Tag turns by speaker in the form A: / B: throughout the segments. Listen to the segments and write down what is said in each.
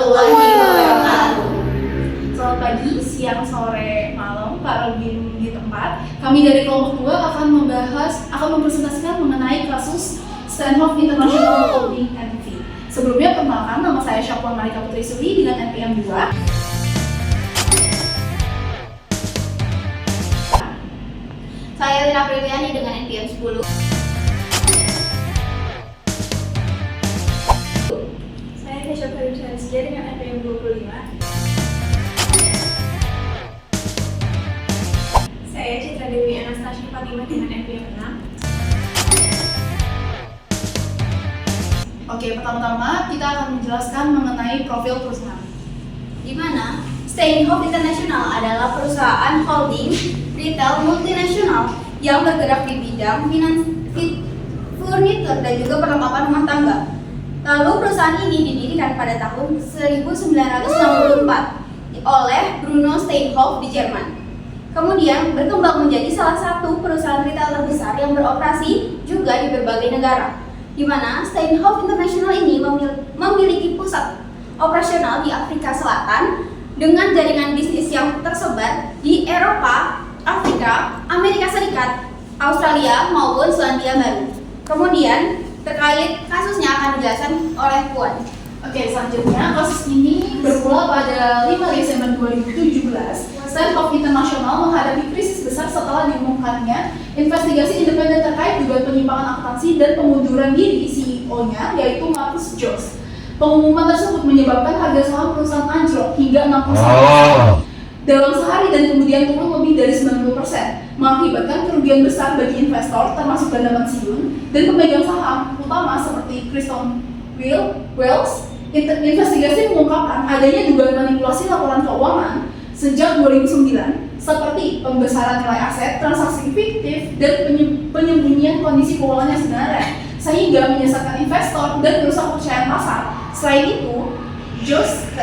A: warahmatullahi wabarakatuh.
B: Selamat pagi, siang, sore, malam, para Robin di tempat. Kami dari kelompok 2 akan mempresentasikan mengenai kasus Steinhoff International Holding NV. Sebelumnya perkenalkan, nama saya Syafwan Marika Putri Suri dengan NPM 2.
A: Saya Lina Priliani dengan NPM 10.
C: Saya Kesha Faridja dengan NPM 25. Saya Citra Dewi Anastasia Fatimah dengan NPM 6.
B: Oke, pertama-tama kita akan menjelaskan mengenai profil perusahaan.
A: Di mana Steinhoff International adalah perusahaan holding retail multinasional yang bergerak di bidang furnitur dan juga perlengkapan rumah tangga. Lalu perusahaan ini didirikan pada tahun 1964 oleh Bruno Steinhoff di Jerman. Kemudian berkembang menjadi salah satu perusahaan retail terbesar yang beroperasi juga di berbagai negara, di mana Steinhoff International ini memiliki pusat operasional di Afrika Selatan dengan jaringan bisnis yang tersebar di Eropa, Afrika, Amerika Serikat, Australia maupun Selandia Baru. Kemudian terkait kasusnya akan dijelaskan oleh Puan.
B: Oke, selanjutnya kasus ini bermula pada 5 Desember 2017. Steinhoff International menghadapi krisis besar setelah diumumkannya investigasi independen terkait dugaan penyimpangan akuntansi dan pengunduran diri CEO-nya yaitu Marcus Jost. Pengumuman tersebut menyebabkan harga saham perusahaan anjlok hingga 61% dalam sehari dan kemudian turun lebih dari 90%, mengakibatkan kerugian besar bagi investor termasuk dana pensiun dan pemegang saham utama seperti Kristen Wells. Investigasi mengungkapkan adanya dugaan manipulasi laporan keuangan sejak 2009 seperti pembesaran nilai aset, transaksi fiktif, dan penyembunyian kondisi keuangan yang sebenarnya sehingga menyesatkan investor dan merusak kepercayaan pasar. Selain itu, Jost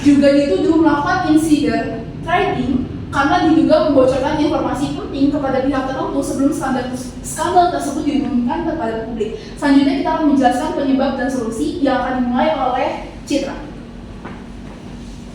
B: juga dituduh melakukan insider trading karena diduga membocorkan informasi penting kepada pihak tertentu sebelum skandal tersebut diumumkan kepada publik. Selanjutnya kita akan menjelaskan penyebab dan solusi yang akan dimulai oleh Citra.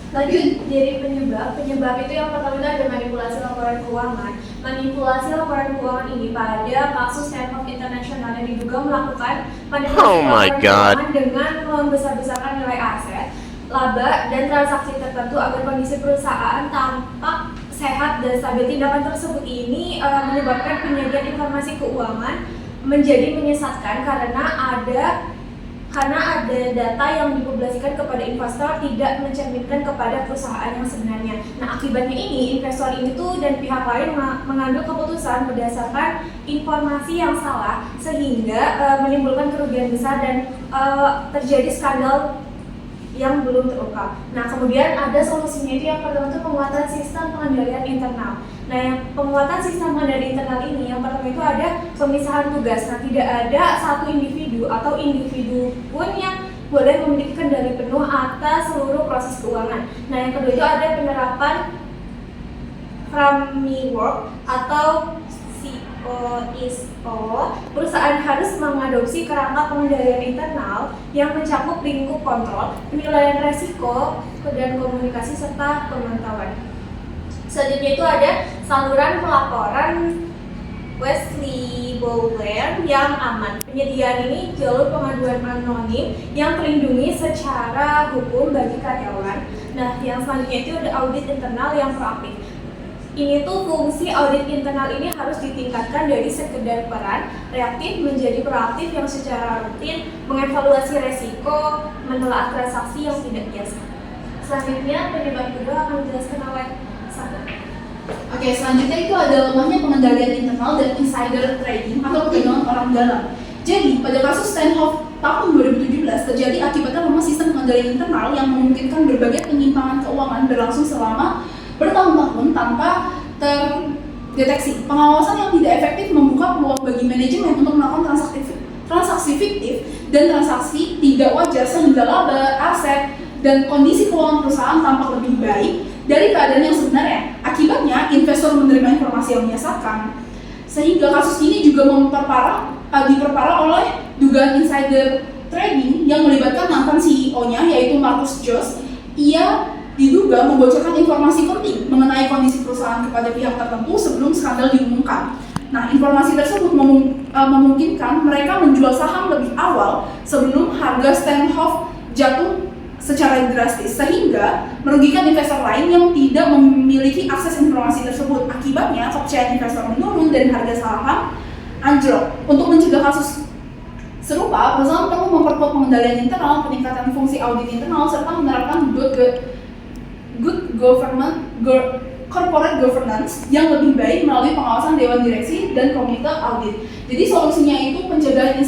C: Lanjut dari penyebab itu yang pertama itu ada manipulasi laporan keuangan. Manipulasi laporan keuangan ini pada kasus Steinhoff International yang diduga melakukan manipulasi laporan keuangan dengan membesar-besarkan nilai aset, laba, dan transaksi tertentu agar kondisi perusahaan tampak sehat dan stabil. Tindakan tersebut ini menyebabkan penyajian informasi keuangan menjadi menyesatkan karena ada data yang dipublikasikan kepada investor tidak mencerminkan kepada perusahaan yang sebenarnya. Nah, akibatnya ini investor ini tuh dan pihak lain mengambil keputusan berdasarkan informasi yang salah sehingga menimbulkan kerugian besar dan terjadi skandal yang belum terungkap. Nah, kemudian ada solusinya itu yang pertama itu penguatan sistem pengendalian internal. Nah, yang penguatan sistem pengendalian internal ini yang pertama itu ada pemisahan tugas. Nah, tidak ada satu individu atau individu pun yang boleh memiliki kendali penuh atas seluruh proses keuangan. Nah, yang kedua itu ada penerapan framework atau ISO. Perusahaan harus mengadopsi kerangka pengendalian internal yang mencakup lingkup kontrol, penilaian resiko, dan komunikasi serta pemantauan. Selanjutnya itu ada saluran pelaporan whistleblower yang aman. Penyediaan ini jalur pengaduan anonim yang terlindungi secara hukum bagi karyawan. Nah, yang selanjutnya itu ada audit internal yang proaktif. Ini tuh fungsi audit internal ini harus ditingkatkan dari sekedar peran reaktif menjadi proaktif yang secara rutin mengevaluasi resiko, menelaah transaksi yang tidak biasa. Selanjutnya penyebab kedua akan dijelaskan oleh Sandra.
B: Oke, selanjutnya itu ada lemahnya pengendalian internal dan insider trading atau perdagangan orang dalam. Jadi, pada kasus Steinhoff tahun 2017 terjadi akibatnya lemah sistem pengendalian internal yang memungkinkan berbagai penyimpangan keuangan berlangsung selama bertahun-tahun tanpa terdeteksi. Pengawasan yang tidak efektif membuka peluang bagi manajemen untuk melakukan transaksi fiktif dan transaksi tidak wajar sehingga laba, aset, dan kondisi keuangan perusahaan tampak lebih baik dari keadaan yang sebenarnya. Akibatnya, investor menerima informasi yang menyesatkan. Sehingga kasus ini juga diperparah oleh dugaan insider trading yang melibatkan mantan CEO-nya yaitu Marcus Jost ia diduga membocorkan informasi penting mengenai kondisi perusahaan kepada pihak tertentu sebelum skandal diumumkan. Nah, informasi tersebut memungkinkan mereka menjual saham lebih awal sebelum harga Steinhoff jatuh secara drastis, sehingga merugikan investor lain yang tidak memiliki akses informasi tersebut. Akibatnya, kepercayaan investor menurun dan harga saham anjlok. Untuk mencegah kasus serupa, perusahaan perlu memperkuat pengendalian internal, peningkatan fungsi audit internal, serta menerapkan good corporate governance yang lebih baik melalui pengawasan dewan direksi dan komite audit. Jadi solusinya itu pencegahan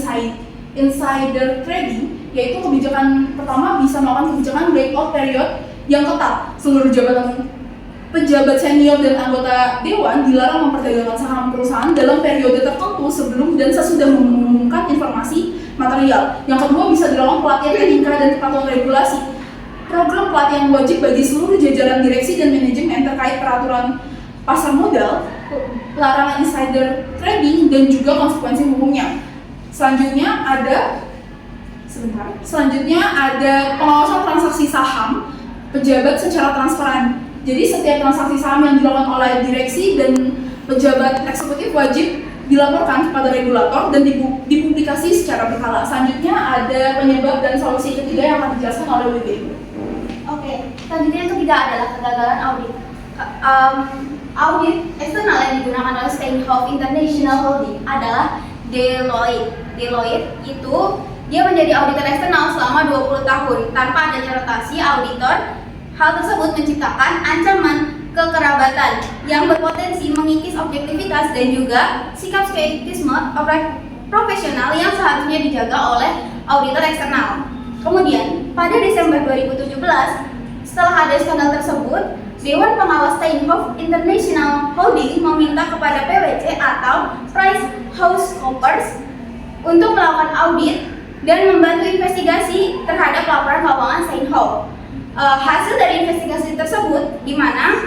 B: insider trading, yaitu kebijakan pertama bisa melakukan kebijakan breakout period yang ketat. Seluruh pejabat senior dan anggota dewan dilarang memperdagangkan saham perusahaan dalam periode tertentu sebelum dan sesudah mengumumkan informasi material. Yang kedua, bisa dilakukan pelatihan etika dan kepatuhan regulasi. Program pelatihan wajib bagi seluruh jajaran direksi dan manajemen terkait peraturan pasar modal, larangan insider trading, dan juga konsekuensi hukumnya. Selanjutnya ada pengawasan transaksi saham pejabat secara transparan. Jadi setiap transaksi saham yang dilakukan oleh direksi dan pejabat eksekutif wajib dilaporkan kepada regulator dan dipublikasi secara berkala. Selanjutnya ada penyebab dan solusi ketiga yang akan dijelaskan oleh WBU.
A: Oke, selanjutnya yang ketiga adalah kegagalan audit. Audit eksternal yang digunakan oleh Steinhoff International Holding adalah Deloitte. Deloitte itu dia menjadi auditor eksternal selama 20 tahun tanpa adanya rotasi auditor. Hal tersebut menciptakan ancaman kekerabatan yang berpotensi mengikis objektivitas dan juga sikap skeptisme profesional yang seharusnya dijaga oleh auditor eksternal. Kemudian, pada Desember 2017, setelah ada skandal tersebut, Dewan Pengawas Steinhoff International Holding meminta kepada PwC atau PricewaterhouseCoopers untuk melakukan audit dan membantu investigasi terhadap laporan keuangan Steinhoff. Hasil dari investigasi tersebut di mana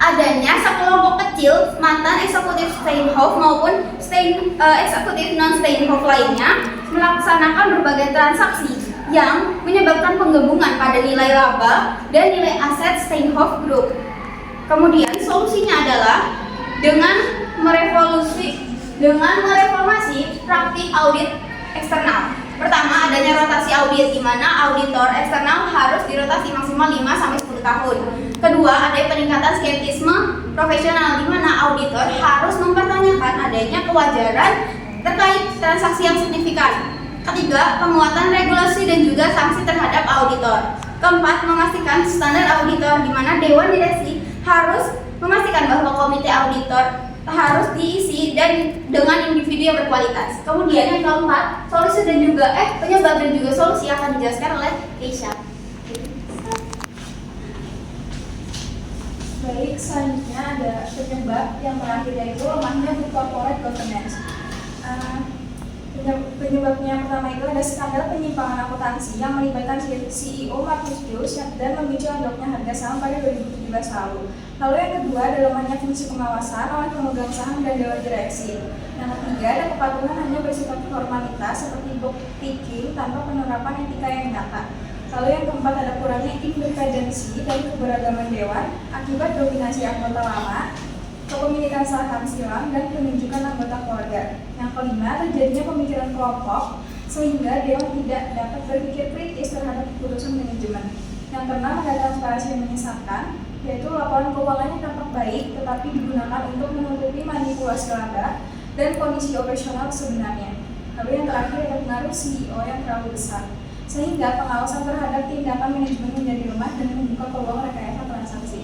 A: adanya sekelompok kecil mantan eksekutif Steinhoff maupun eksekutif non-Steinhoff lainnya melaksanakan berbagai transaksi yang menyebabkan penggabungan pada nilai laba dan nilai aset Steinhoff Group. Kemudian solusinya adalah dengan mereformasi praktik audit eksternal. Pertama, adanya rotasi audit di mana auditor eksternal harus dirotasi maksimal 5-10 tahun. Kedua, ada peningkatan skeptisme profesional di mana auditor harus mempertanyakan adanya kewajaran terkait transaksi yang signifikan. Ketiga, penguatan regulasi dan juga sanksi terhadap auditor. Keempat, memastikan standar auditor di mana dewan direksi harus memastikan bahwa komite auditor harus diisi dengan individu yang berkualitas. Kemudian yang keempat, solusi dan juga penyebab dan juga solusi akan dijelaskan oleh Keisha.
C: Baik, selanjutnya ada penyebab yang terakhir yaitu lemahnya corporate governance. Penyebabnya pertama itu ada skandal penyimpangan akuntansi yang melibatkan CEO Markus Joos dan memicu anjloknya harga saham pada 2017 lalu. Lalu yang kedua ada lemahnya fungsi pengawasan oleh pemegang saham dan dewan direksi. Yang ketiga ada kepatuhan hanya bersifat formalitas seperti book taking tanpa penerapan etika yang nyata. Lalu yang keempat ada kurangnya independensi dan keberagaman dewan akibat dominasi anggota lama, kepemilikan saham silang, dan penunjukan anggota keluarga. Yang kelima, terjadinya pemikiran kelompok sehingga dewan tidak dapat berpikir kritis terhadap keputusan manajemen. Yang keenam, ada transparansi yang menyesatkan, yaitu laporan keuangannya tampak baik tetapi digunakan untuk menutupi manipulasi laba dan kondisi operasional sebenarnya. Lalu yang terakhir ada pengaruh CEO yang terlalu besar, sehingga pengawasan terhadap tindakan manajemen menjadi lemah dan membuka peluang rekayasa transaksi.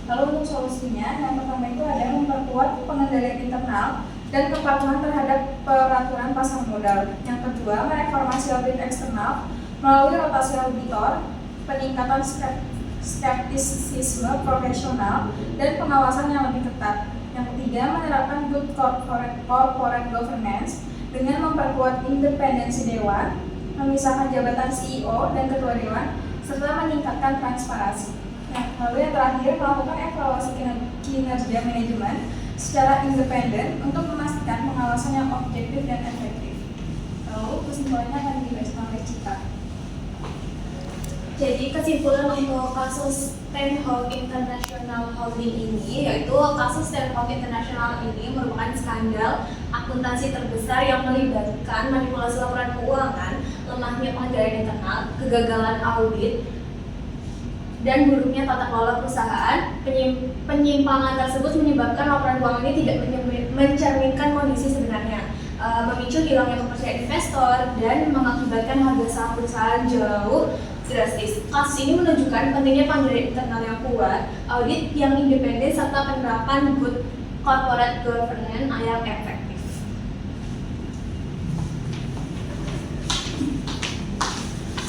C: Lalu untuk solusinya, yang pertama itu ada memperkuat pengendalian internal dan kepatuhan terhadap peraturan pasar modal. Yang kedua, mereformasi audit eksternal melalui rotasi auditor, peningkatan skeptisisme profesional, dan pengawasan yang lebih ketat. Yang ketiga, menerapkan good corporate governance dengan memperkuat independensi dewan, memisahkan jabatan CEO dan ketua dewan, serta meningkatkan transparansi. Lalu yang terakhir, melakukan evaluasi kinerja manajemen secara independen untuk memastikan pengawasan yang objektif dan efektif. Lalu kesimpulannya akan dibahas oleh Cita. Jadi kesimpulan untuk kasus Steinhoff International Holding ini, yaitu kasus Steinhoff International ini merupakan skandal akuntansi terbesar yang melibatkan manipulasi laporan keuangan, lemahnya pengendalian internal, kegagalan audit, dan buruknya tata kelola perusahaan. Penyimpangan tersebut menyebabkan laporan keuangan ini tidak mencerminkan kondisi sebenarnya, memicu hilangnya kepercayaan investor dan mengakibatkan harga saham perusahaan jauh drastis. Kasus ini menunjukkan pentingnya pengendalian internal yang kuat, audit yang independen, serta penerapan good corporate governance yang efektif.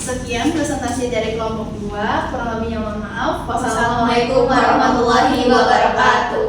B: Sekian presentasi dari kelompok 2, kurang lebihnya mohon maaf.
A: Wassalamualaikum warahmatullahi wabarakatuh.